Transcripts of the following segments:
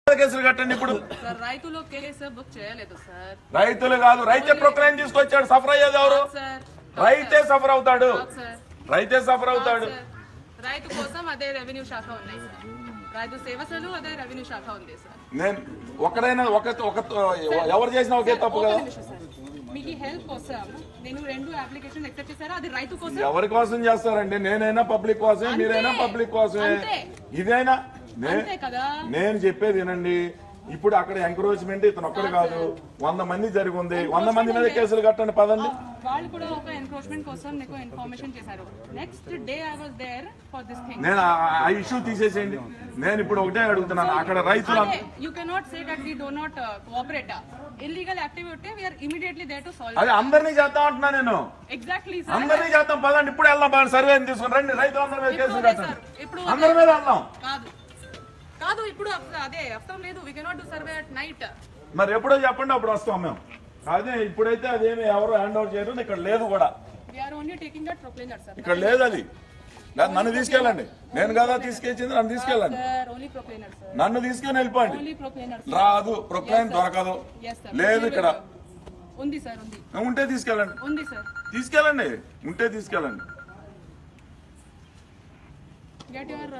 కేసులు కట్టండి ఇప్పుడు. సార్ రైతులు కేసు బుక్ చేయలేదు సార్. రైతులు కాదు, రైతే ప్రొక్లైన్ తీసుకొచ్చాడు. సఫర్ అయ్యేది ఎవరు? రైతే సఫర్ అవుతాడు. రైతే సఫర్ అవుతాడు. రైతు కోసం అదే రెవెన్యూ శాఖ ఉన్నాయి సార్. రైతు సేవలు అదే రెవెన్యూ శాఖ ఉంది సార్. నేను ఒకడైనా ఎవరు చేసినా ఒకే తప్పు కదా. మీకు హెల్ప్ కోసం నేను 2 అప్లికేషన్ యాక్సెప్ట్ చేశారు. అది రైతు కోసం. ఎవరి కోసం చేస్తారండి? నేనైనా పబ్లిక్ కోసమే, మీరైనా పబ్లిక్ కోసమే. ఇదైనా నేను చెప్పేది వినండి. ఇప్పుడు అక్కడ ఎంక్రోచ్మెంట్ ఇతను ఒక్కడు కాదు, 100 మంది జరిగి ఉంది. 100 మంది మీద కేసులు కట్టండి పదండి. వాళ్ళు కూడా ఒక ఎంక్రోచ్మెంట్ కోసం నాకు ఇన్ఫర్మేషన్ చేశారు. Next day I was there for this thing. నేను ఆ ఇష్యూ తీసేసేయండి. నేను ఇప్పుడు ఒకటే అడుగుతున్నాను, అక్కడ రైతులు you cannot say that we do not cooperate. Illegal activity we are immediately there to solve. అది అందరినీ చేద్దాం అంటున్నా నేను. ఎగ్జాక్ట్లీ సార్, అందరినీ చేద్దాం పదండి. ఇప్పుడు వెళ్దాం, సర్వే తీసుకుని రండి. రైతులందరి మీద కేసులు కట్టండి. అందరి మీద వెళ్దాం. కాదు ఇప్పుడు అదే అర్థం లేదు. We cannot do survey at night. మరి ఎప్పుడో చెప్పండి, అప్పుడు వస్తాం మేము. అదే ఇప్పుడైతే అదేమి ఎవరు హ్యాండ్ ఓవర్ చేయరు. ఇక్కడ లేదు కూడా. We are only taking that proclainer sir. ఇక్కడ లేదు అది. నన్ను తీసుకెళ్ళండి. నేను కదా తీసుకెచ్చింది, నన్ను తీసుకెళ్ళండి. నన్ను తీసుకెళ్ళి వెళ్ళిపోండి. రాదు, ప్రొక్లైన్ దొరకదు. లేదు ఇక్కడ ఉంది సార్. ఉంది. ఉంటే తీసుకెళ్ళండి. ఉంది సార్. తీసుకెళ్ళండి. ఉంటే తీసుకెళ్ళండి. Get your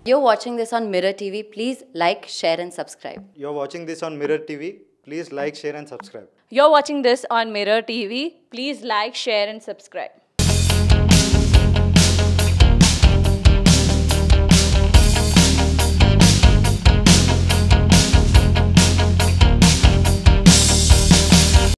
You're watching this on Mirror TV. Please like, share and subscribe. You're watching this on Mirror TV. Please like, share and subscribe. You're watching this on Mirror TV. Please like, share and subscribe.